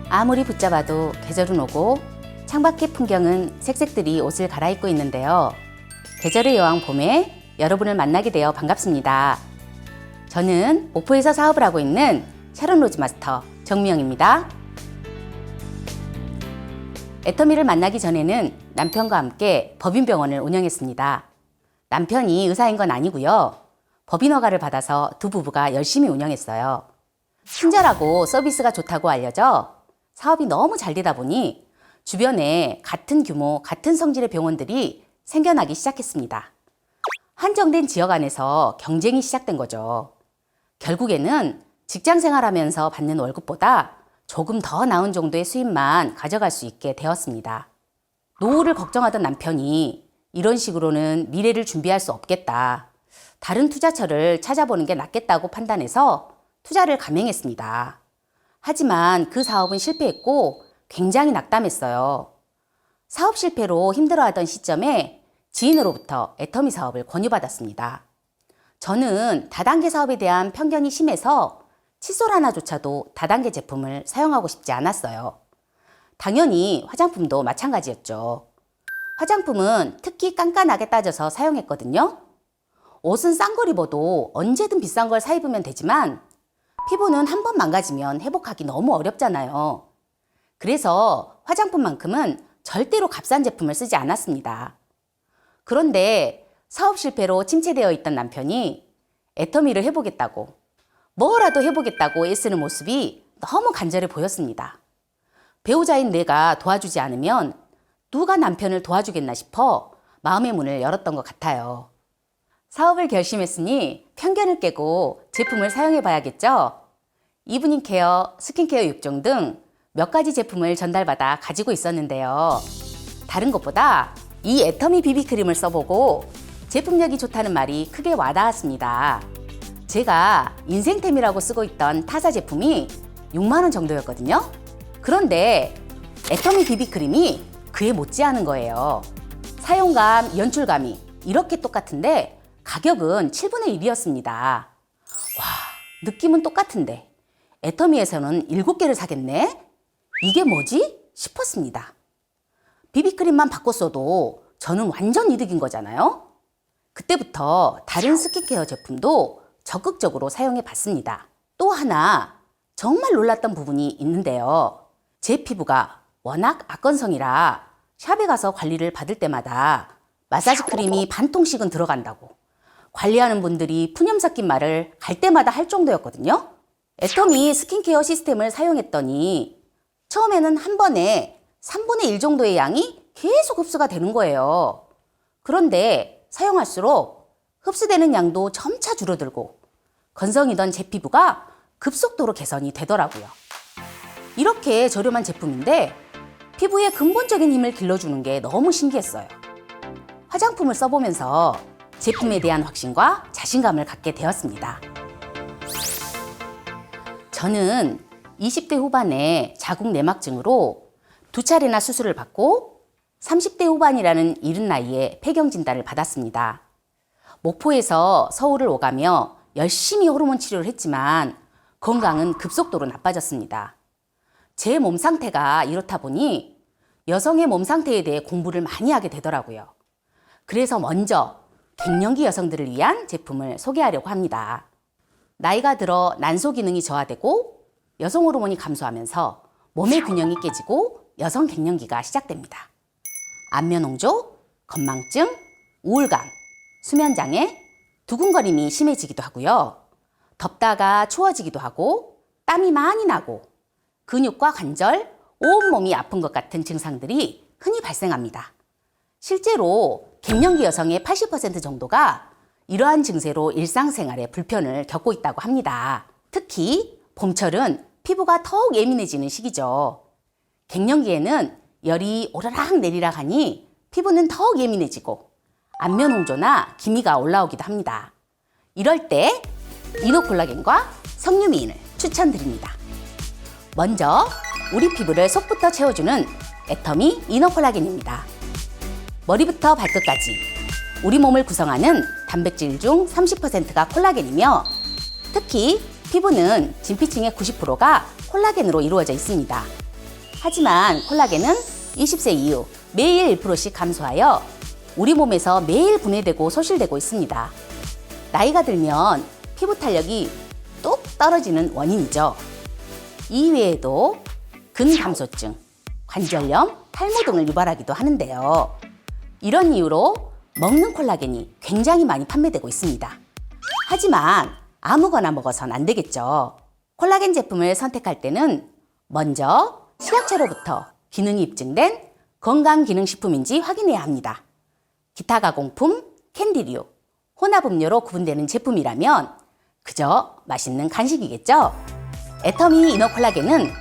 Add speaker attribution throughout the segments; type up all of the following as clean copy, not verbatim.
Speaker 1: 아무리 붙잡아도 계절은 오고 창밖의 풍경은 색색들이 옷을 갈아입고 있는데요. 계절의 여왕 봄에 여러분을 만나게 되어 반갑습니다. 저는 목포에서 사업을 하고 있는 샤론 로즈 마스터 정미영입니다. 애터미를 만나기 전에는 남편과 함께 법인병원을 운영했습니다. 남편이 의사인 건 아니고요. 법인 허가를 받아서 두 부부가 열심히 운영했어요. 친절하고 서비스가 좋다고 알려져 사업이 너무 잘 되다 보니 주변에 같은 규모, 같은 성질의 병원들이 생겨나기 시작했습니다. 한정된 지역 안에서 경쟁이 시작된 거죠. 결국에는 직장 생활하면서 받는 월급보다 조금 더 나은 정도의 수입만 가져갈 수 있게 되었습니다. 노후를 걱정하던 남편이 이런 식으로는 미래를 준비할 수 없겠다. 다른 투자처를 찾아보는 게 낫겠다고 판단해서 투자를 감행했습니다. 하지만 그 사업은 실패했고 굉장히 낙담했어요. 사업 실패로 힘들어하던 시점에 지인으로부터 애터미 사업을 권유받았습니다. 저는 다단계 사업에 대한 편견이 심해서 칫솔 하나조차도 다단계 제품을 사용하고 싶지 않았어요. 당연히 화장품도 마찬가지였죠. 화장품은 특히 깐깐하게 따져서 사용했거든요. 옷은 싼 걸 입어도 언제든 비싼 걸 사 입으면 되지만 피부는 한 번 망가지면 회복하기 너무 어렵잖아요. 그래서 화장품만큼은 절대로 값싼 제품을 쓰지 않았습니다. 그런데 사업 실패로 침체되어 있던 남편이 애터미를 해보겠다고, 뭐라도 해보겠다고 애쓰는 모습이 너무 간절해 보였습니다. 배우자인 내가 도와주지 않으면 누가 남편을 도와주겠나 싶어 마음의 문을 열었던 것 같아요. 사업을 결심했으니 편견을 깨고 제품을 사용해 봐야겠죠? 이브닝 케어, 스킨케어 6종 등 몇 가지 제품을 전달받아 가지고 있었는데요. 다른 것보다 이 애터미 비비크림을 써보고 제품력이 좋다는 말이 크게 와닿았습니다. 제가 인생템이라고 쓰고 있던 타사 제품이 6만 원 정도였거든요. 그런데 애터미 비비크림이 그에 못지않은 거예요. 사용감, 연출감이 이렇게 똑같은데 가격은 7분의 1이었습니다. 와, 느낌은 똑같은데 애터미에서는 7개를 사겠네? 이게 뭐지? 싶었습니다. 비비크림만 바꿔 써도 저는 완전 이득인 거잖아요. 그때부터 다른 스킨케어 제품도 적극적으로 사용해 봤습니다. 또 하나 정말 놀랐던 부분이 있는데요. 제 피부가 워낙 악건성이라 샵에 가서 관리를 받을 때마다 마사지 크림이 반 통씩은 들어간다고 관리하는 분들이 푸념 섞인 말을 갈 때마다 할 정도였거든요. 애터미 스킨케어 시스템을 사용했더니 처음에는 한 번에 3분의 1 정도의 양이 계속 흡수가 되는 거예요. 그런데 사용할수록 흡수되는 양도 점차 줄어들고 건성이던 제 피부가 급속도로 개선이 되더라고요. 이렇게 저렴한 제품인데 피부의 근본적인 힘을 길러주는 게 너무 신기했어요. 화장품을 써보면서 제품에 대한 확신과 자신감을 갖게 되었습니다. 저는 20대 후반에 자궁 내막증으로 2차례나 수술을 받고 30대 후반이라는 이른 나이에 폐경 진단을 받았습니다. 목포에서 서울을 오가며 열심히 호르몬 치료를 했지만 건강은 급속도로 나빠졌습니다. 제 몸 상태가 이렇다 보니 여성의 몸 상태에 대해 공부를 많이 하게 되더라고요. 그래서 먼저 갱년기 여성들을 위한 제품을 소개하려고 합니다. 나이가 들어 난소 기능이 저하되고 여성 호르몬이 감소하면서 몸의 균형이 깨지고 여성 갱년기가 시작됩니다. 안면홍조, 건망증, 우울감, 수면장애, 두근거림이 심해지기도 하고요. 덥다가 추워지기도 하고 땀이 많이 나고 근육과 관절, 온몸이 아픈 것 같은 증상들이 흔히 발생합니다. 실제로 갱년기 여성의 80% 정도가 이러한 증세로 일상생활에 불편을 겪고 있다고 합니다. 특히 봄철은 피부가 더욱 예민해지는 시기죠. 갱년기에는 열이 오르락 내리락 하니 피부는 더욱 예민해지고 안면 홍조나 기미가 올라오기도 합니다. 이럴 때 이노콜라겐과 석류미인을 추천드립니다. 먼저 우리 피부를 속부터 채워주는 애터미 이노콜라겐입니다. 머리부터 발끝까지 우리 몸을 구성하는 단백질 중 30%가 콜라겐이며 특히 피부는 진피층의 90%가 콜라겐으로 이루어져 있습니다. 하지만 콜라겐은 20세 이후 매일 1%씩 감소하여 우리 몸에서 매일 분해되고 소실되고 있습니다. 나이가 들면 피부 탄력이 뚝 떨어지는 원인이죠. 이외에도 근감소증, 관절염, 탈모 등을 유발하기도 하는데요. 이런 이유로 먹는 콜라겐이 굉장히 많이 판매되고 있습니다. 하지만 아무거나 먹어선 안 되겠죠. 콜라겐 제품을 선택할 때는 먼저 식약처로부터 기능이 입증된 건강기능식품인지 확인해야 합니다. 기타 가공품, 캔디류, 혼합음료로 구분되는 제품이라면 그저 맛있는 간식이겠죠? 애터미 이너콜라겐은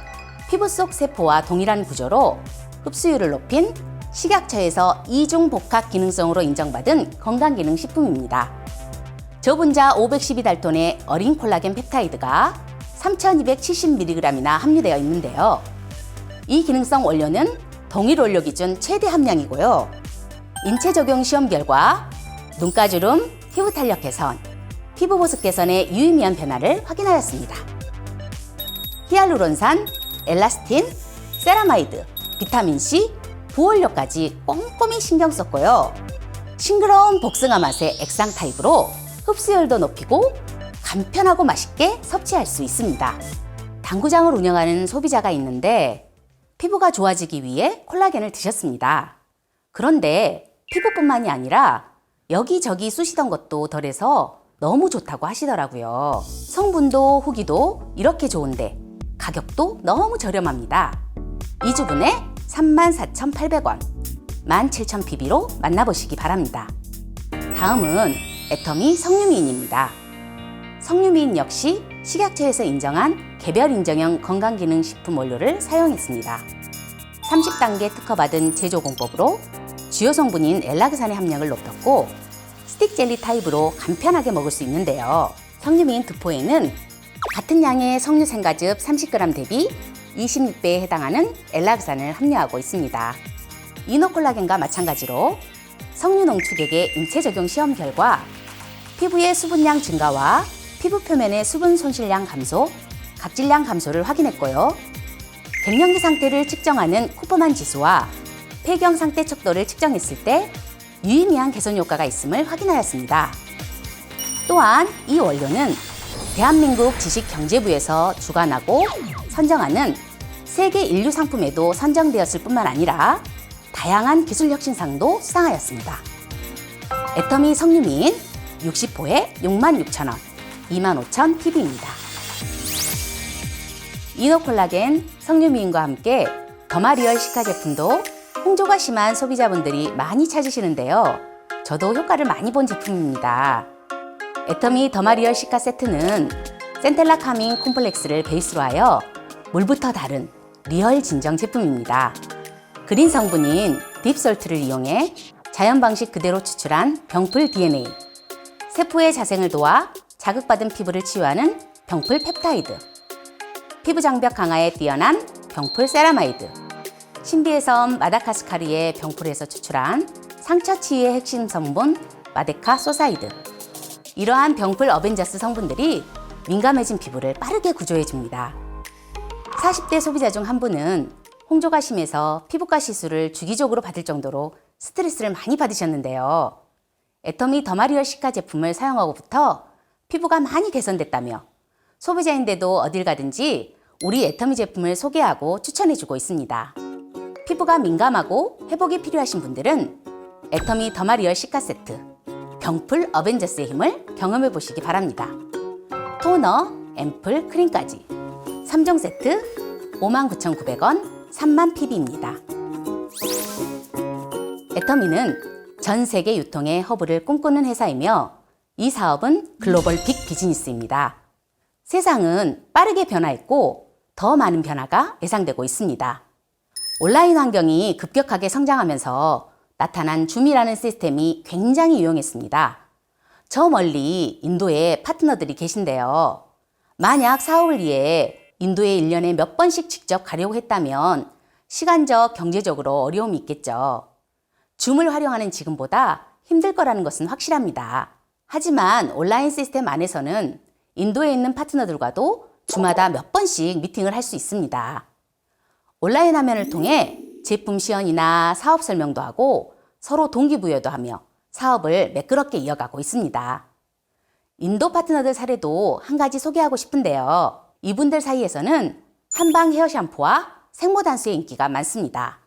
Speaker 1: 피부 속 세포와 동일한 구조로 흡수율을 높인 식약처에서 이중 복합 기능성으로 인정받은 건강기능식품입니다. 저분자 512달톤의 어린 콜라겐 펩타이드가 3270mg이나 함유되어 있는데요. 이 기능성 원료는 동일 원료 기준 최대 함량이고요. 인체 적용 시험 결과 눈가주름, 피부 탄력 개선, 피부 보습 개선의 유의미한 변화를 확인하였습니다. 히알루론산, 엘라스틴, 세라마이드, 비타민C, 부원료까지 꼼꼼히 신경 썼고요. 싱그러운 복숭아 맛의 액상 타입으로 흡수율도 높이고 간편하고 맛있게 섭취할 수 있습니다. 당구장을 운영하는 소비자가 있는데 피부가 좋아지기 위해 콜라겐을 드셨습니다. 그런데 피부뿐만이 아니라 여기저기 쑤시던 것도 덜해서 너무 좋다고 하시더라고요. 성분도 후기도 이렇게 좋은데 가격도 너무 저렴합니다. 2주분에 34,800원, 17,000pb로 만나보시기 바랍니다. 다음은 애터미 석류미인입니다. 석류미인 역시 식약처에서 인정한 개별 인정형 건강기능식품 원료를 사용했습니다. 30단계 특허받은 제조 공법으로 주요 성분인 엘라그산의 함량을 높였고 스틱 젤리 타입으로 간편하게 먹을 수 있는데요. 석류미인 득포에는 같은 양의 석류 생과즙 30g 대비 26배에 해당하는 엘라그산을 함유하고 있습니다. 이너콜라겐과 마찬가지로 석류 농축액의 인체 적용 시험 결과 피부의 수분량 증가와 피부 표면의 수분 손실량 감소, 각질량 감소를 확인했고요. 갱년기 상태를 측정하는 코퍼만 지수와 폐경 상태 척도를 측정했을 때 유의미한 개선 효과가 있음을 확인하였습니다. 또한 이 원료는 대한민국 지식경제부에서 주관하고 선정하는 세계 인류 상품에도 선정되었을 뿐만 아니라 다양한 기술 혁신상도 수상하였습니다. 애터미 석류미인 60호에 66,000원, 25,000pb입니다. 이너콜라겐 석류미인과 함께 더마리얼 시카 제품도 홍조가 심한 소비자분들이 많이 찾으시는데요. 저도 효과를 많이 본 제품입니다. 애터미 더마리얼 시카 세트는 센텔라 카밍 콤플렉스를 베이스로 하여 물부터 다른 리얼 진정 제품입니다. 그린 성분인 딥솔트를 이용해 자연 방식 그대로 추출한 병풀 DNA, 세포의 자생을 도와 자극받은 피부를 치유하는 병풀 펩타이드, 피부 장벽 강화에 뛰어난 병풀 세라마이드, 신비의 섬 마다카스카르의 병풀에서 추출한 상처 치유의 핵심 성분 마데카 소사이드. 이러한 병풀 어벤져스 성분들이 민감해진 피부를 빠르게 구조해줍니다. 40대 소비자 중 한 분은 홍조가 심해서 피부과 시술을 주기적으로 받을 정도로 스트레스를 많이 받으셨는데요. 애터미 더마리얼 시카 제품을 사용하고부터 피부가 많이 개선됐다며 소비자인데도 어딜 가든지 우리 애터미 제품을 소개하고 추천해주고 있습니다. 피부가 민감하고 회복이 필요하신 분들은 애터미 더마리얼 시카 세트, 병풀 어벤져스의 힘을 경험해 보시기 바랍니다. 토너, 앰플, 크림까지 3종 세트 59,900원, 30,000pb입니다. 애터미는 전 세계 유통의 허브를 꿈꾸는 회사이며 이 사업은 글로벌 빅 비즈니스입니다. 세상은 빠르게 변화했고 더 많은 변화가 예상되고 있습니다. 온라인 환경이 급격하게 성장하면서 나타난 줌이라는 시스템이 굉장히 유용했습니다. 저 멀리 인도에 파트너들이 계신데요. 만약 사업을 위해 인도에 1년에 몇 번씩 직접 가려고 했다면 시간적, 경제적으로 어려움이 있겠죠. 줌을 활용하는 지금보다 힘들 거라는 것은 확실합니다. 하지만 온라인 시스템 안에서는 인도에 있는 파트너들과도 주마다 몇 번씩 미팅을 할 수 있습니다. 온라인 화면을 통해 제품 시연이나 사업 설명도 하고 서로 동기부여도 하며 사업을 매끄럽게 이어가고 있습니다. 인도 파트너들 사례도 한 가지 소개하고 싶은데요. 이분들 사이에서는 한방 헤어 샴푸와 생모단수의 인기가 많습니다.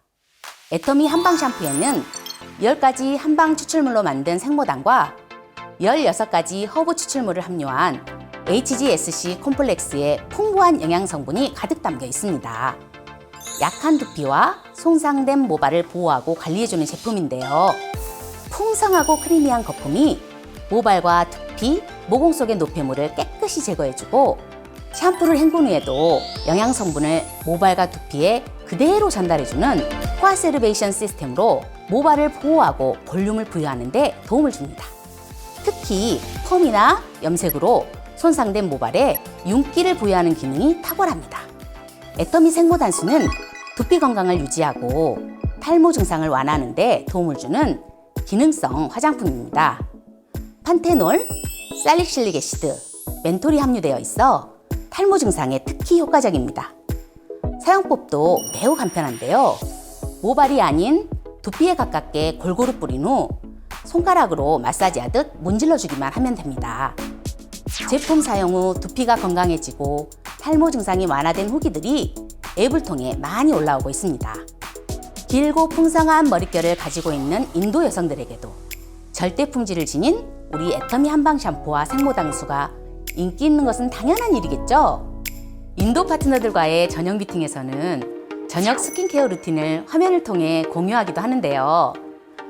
Speaker 1: 애터미 한방 샴푸에는 10가지 한방 추출물로 만든 생모단과 16가지 허브 추출물을 함유한 HGSC 콤플렉스의 풍부한 영양 성분이 가득 담겨 있습니다. 약한 두피와 손상된 모발을 보호하고 관리해주는 제품인데요. 풍성하고 크리미한 거품이 모발과 두피, 모공 속의 노폐물을 깨끗이 제거해주고 샴푸를 헹군 후에도 영양 성분을 모발과 두피에 그대로 전달해주는 코아세르베이션 시스템으로 모발을 보호하고 볼륨을 부여하는 데 도움을 줍니다. 특히 펌이나 염색으로 손상된 모발에 윤기를 부여하는 기능이 탁월합니다. 애터미 생모단수는 두피 건강을 유지하고 탈모 증상을 완화하는 데 도움을 주는 기능성 화장품입니다. 판테놀, 살릭실릭 애시드, 멘톨이 함유되어 있어 탈모 증상에 특히 효과적입니다. 사용법도 매우 간편한데요. 모발이 아닌 두피에 가깝게 골고루 뿌린 후 손가락으로 마사지하듯 문질러주기만 하면 됩니다. 제품 사용 후 두피가 건강해지고 탈모 증상이 완화된 후기들이 앱을 통해 많이 올라오고 있습니다. 길고 풍성한 머릿결을 가지고 있는 인도 여성들에게도 절대 품질을 지닌 우리 애터미 한방 샴푸와 생모단수가 인기 있는 것은 당연한 일이겠죠? 인도 파트너들과의 저녁 미팅에서는 저녁 스킨케어 루틴을 화면을 통해 공유하기도 하는데요.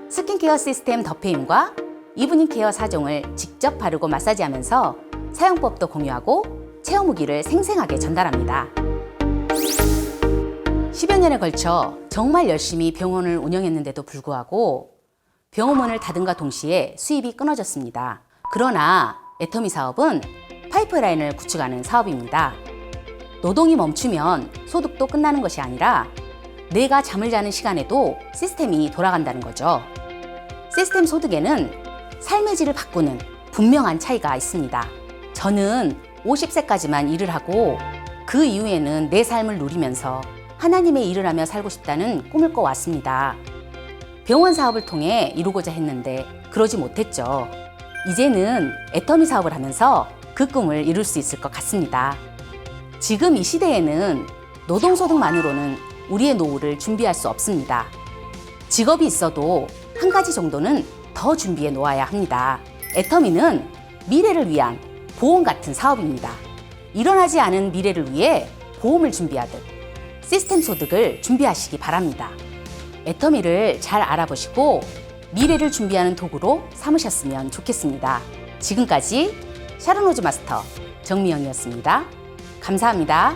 Speaker 1: 스킨케어 시스템 더페임과 이브닝 케어 4종을 직접 바르고 마사지하면서 사용법도 공유하고 체험 후기를 생생하게 전달합니다. 10여 년에 걸쳐 정말 열심히 병원을 운영했는데도 불구하고 병원문을 닫음과 동시에 수입이 끊어졌습니다. 그러나 애터미 사업은 파이프라인을 구축하는 사업입니다. 노동이 멈추면 소득도 끝나는 것이 아니라 내가 잠을 자는 시간에도 시스템이 돌아간다는 거죠. 시스템 소득에는 삶의 질을 바꾸는 분명한 차이가 있습니다. 저는 50세까지만 일을 하고 그 이후에는 내 삶을 누리면서 하나님의 일을 하며 살고 싶다는 꿈을 꿔왔습니다. 병원 사업을 통해 이루고자 했는데 그러지 못했죠. 이제는 애터미 사업을 하면서 그 꿈을 이룰 수 있을 것 같습니다. 지금 이 시대에는 노동소득만으로는 우리의 노후를 준비할 수 없습니다. 직업이 있어도 한 가지 정도는 더 준비해 놓아야 합니다. 애터미는 미래를 위한 보험 같은 사업입니다. 일어나지 않은 미래를 위해 보험을 준비하듯 시스템 소득을 준비하시기 바랍니다. 애터미를 잘 알아보시고 미래를 준비하는 도구로 삼으셨으면 좋겠습니다. 지금까지 샤론로즈 마스터 정미영이었습니다. 감사합니다.